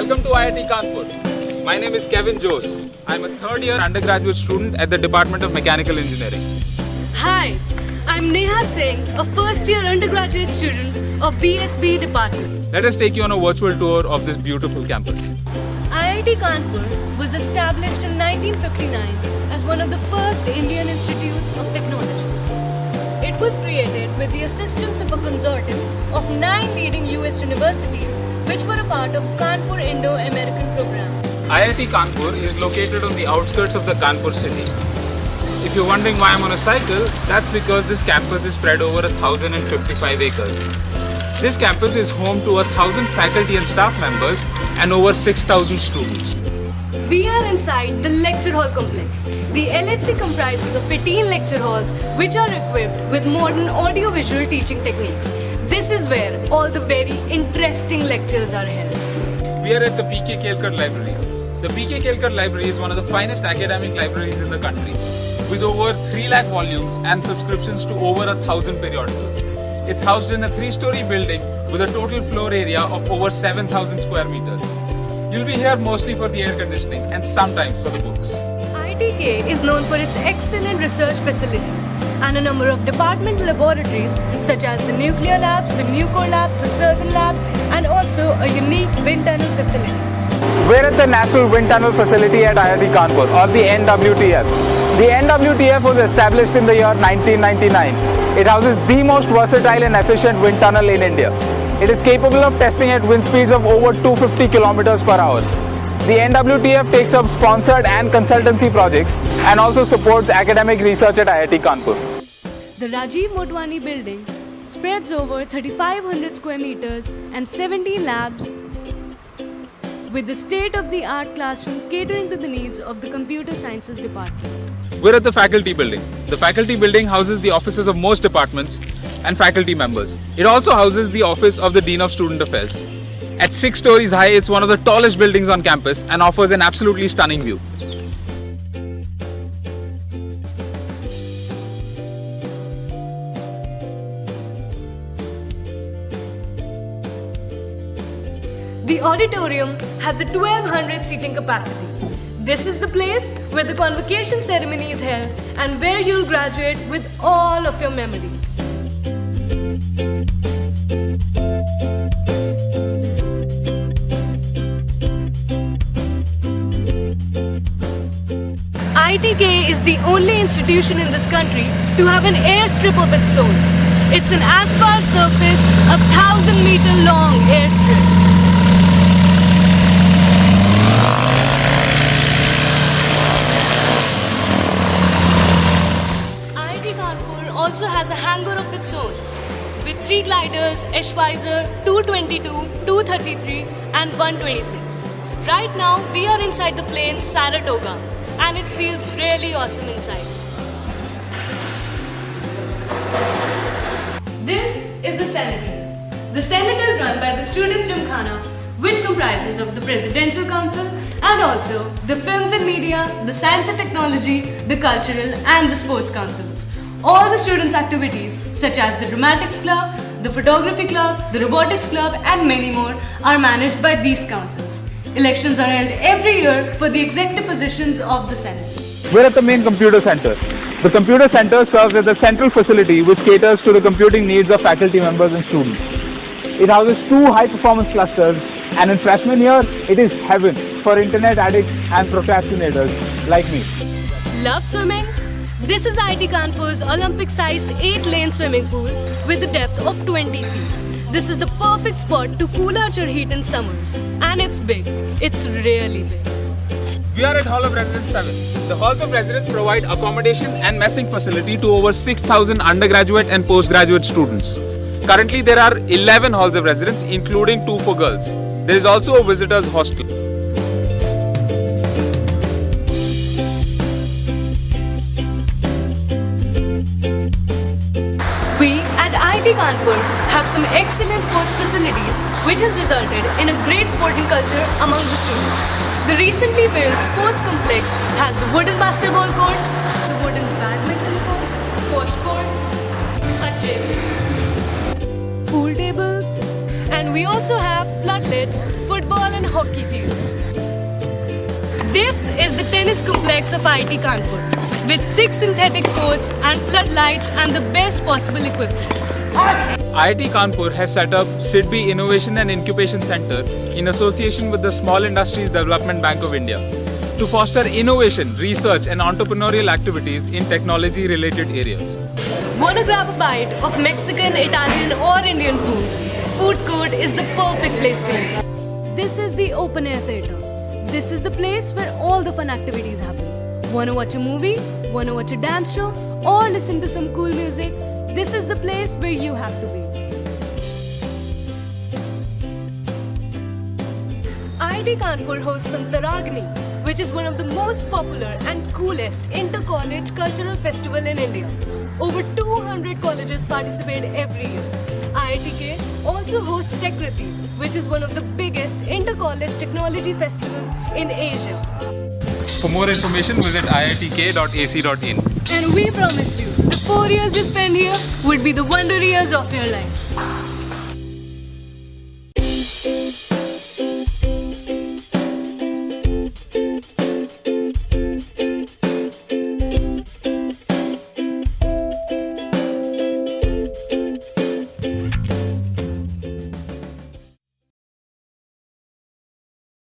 Welcome to IIT Kanpur. My name is Kevin Jose. I'm a third-year undergraduate student at the Department of Mechanical Engineering. Hi, I'm Neha Singh, a first-year undergraduate student of BSB department. Let us take you on a virtual tour of this beautiful campus. IIT Kanpur was established in 1959 as one of the first Indian institutes of technology. It was created with the assistance of a consortium of 9 leading US universities which were a part of Kanpur Indo-American program. IIT Kanpur is located on the outskirts of the Kanpur city. If you're wondering why I'm on a cycle, that's because this campus is spread over 1,055 acres. This campus is home to 1,000 faculty and staff members and over 6,000 students. We are inside the lecture hall complex. The LHC comprises of 18 lecture halls which are equipped with modern audio-visual teaching techniques. This is where all the very interesting lectures are held. We are at the P.K. Kelkar Library. The P.K. Kelkar Library is one of the finest academic libraries in the country, with over 3 lakh volumes and subscriptions to over 1,000 periodicals. It's housed in a 3-story building with a total floor area of over 7,000 square meters. You'll be here mostly for the air conditioning and sometimes for the books. IITK is known for its excellent research facilities and a number of department laboratories such as the nuclear labs, the Nucor labs, the Circle labs, and also a unique wind tunnel facility. We're at the National Wind Tunnel Facility at IIT Kanpur, or the NWTF. The NWTF was established in the year 1999. It houses the most versatile and efficient wind tunnel in India. It is capable of testing at wind speeds of over 250 kilometers per hour. The NWTF takes up sponsored and consultancy projects and also supports academic research at IIT Kanpur. The Rajiv Motwani building spreads over 3,500 square meters and 17 labs with the state-of-the-art classrooms catering to the needs of the computer sciences department. We're at the faculty building. The faculty building houses the offices of most departments and faculty members. It also houses the office of the Dean of Student Affairs. At 6 stories high, it's one of the tallest buildings on campus and offers an absolutely stunning view. The auditorium has a 1,200 seating capacity. This is the place where the convocation ceremony is held and where you'll graduate with all of your memories. IITK is the only institution in this country to have an airstrip of its own. It's an asphalt surface of 1,000-meter long airstrip. IIT Kanpur also has a hangar of its own with 3 gliders, Eschweiser 222, 233 and 126. Right now we are inside the plane Saratoga and it feels really awesome inside. This is the Senate. The Senate is run by the Students' Gymkhana, which comprises of the Presidential Council and also the Films and Media, the Science and Technology, the Cultural and the Sports Councils. All the students' activities such as the Dramatics Club, the Photography Club, the Robotics Club and many more are managed by these councils. Elections are held every year for the executive positions of the Senate. We're at the main computer center. The computer center serves as a central facility which caters to the computing needs of faculty members and students. It houses 2 high-performance clusters, and in freshman year, it is heaven for internet addicts and procrastinators like me. Love swimming? This is IIT Kanpur's Olympic-sized 8-lane swimming pool with a depth of 20 feet. This is the perfect spot to cool out your heat in summers. And it's big. It's really big. We are at Hall of Residence 7. The Halls of Residence provide accommodation and messing facility to over 6,000 undergraduate and postgraduate students. Currently, there are 11 Halls of Residence, including 2 for girls. There is also a visitors' hostel. We at IIT Kanpur have some excellent sports facilities which has resulted in a great sporting culture among the students. The recently built sports complex has the wooden basketball court, the wooden badminton court, squash courts, a gym, pool tables And we also have floodlit football and hockey fields. This is the tennis complex of IIT Kanpur with 6 synthetic courts and floodlights and the best possible equipment. IIT Kanpur has set up SIDBI Innovation and Incubation Center in association with the Small Industries Development Bank of India to foster innovation, research and entrepreneurial activities in technology related areas. Wanna grab a bite of Mexican, Italian or Indian food? Food court is the perfect place for you. This is the open air theatre. This is the place where all the fun activities happen. Wanna watch a movie? Wanna watch a dance show? Or listen to some cool music? This is the place where you have to be. IIT Kanpur hosts Santaragni, which is one of the most popular and coolest inter-college cultural festival in India. Over 200 colleges participate every year. IITK also hosts Techkriti, which is one of the biggest inter-college technology festivals in Asia. For more information, visit iitk.ac.in. And we promise you, the 4 years you spend here would be the wonder years of your life.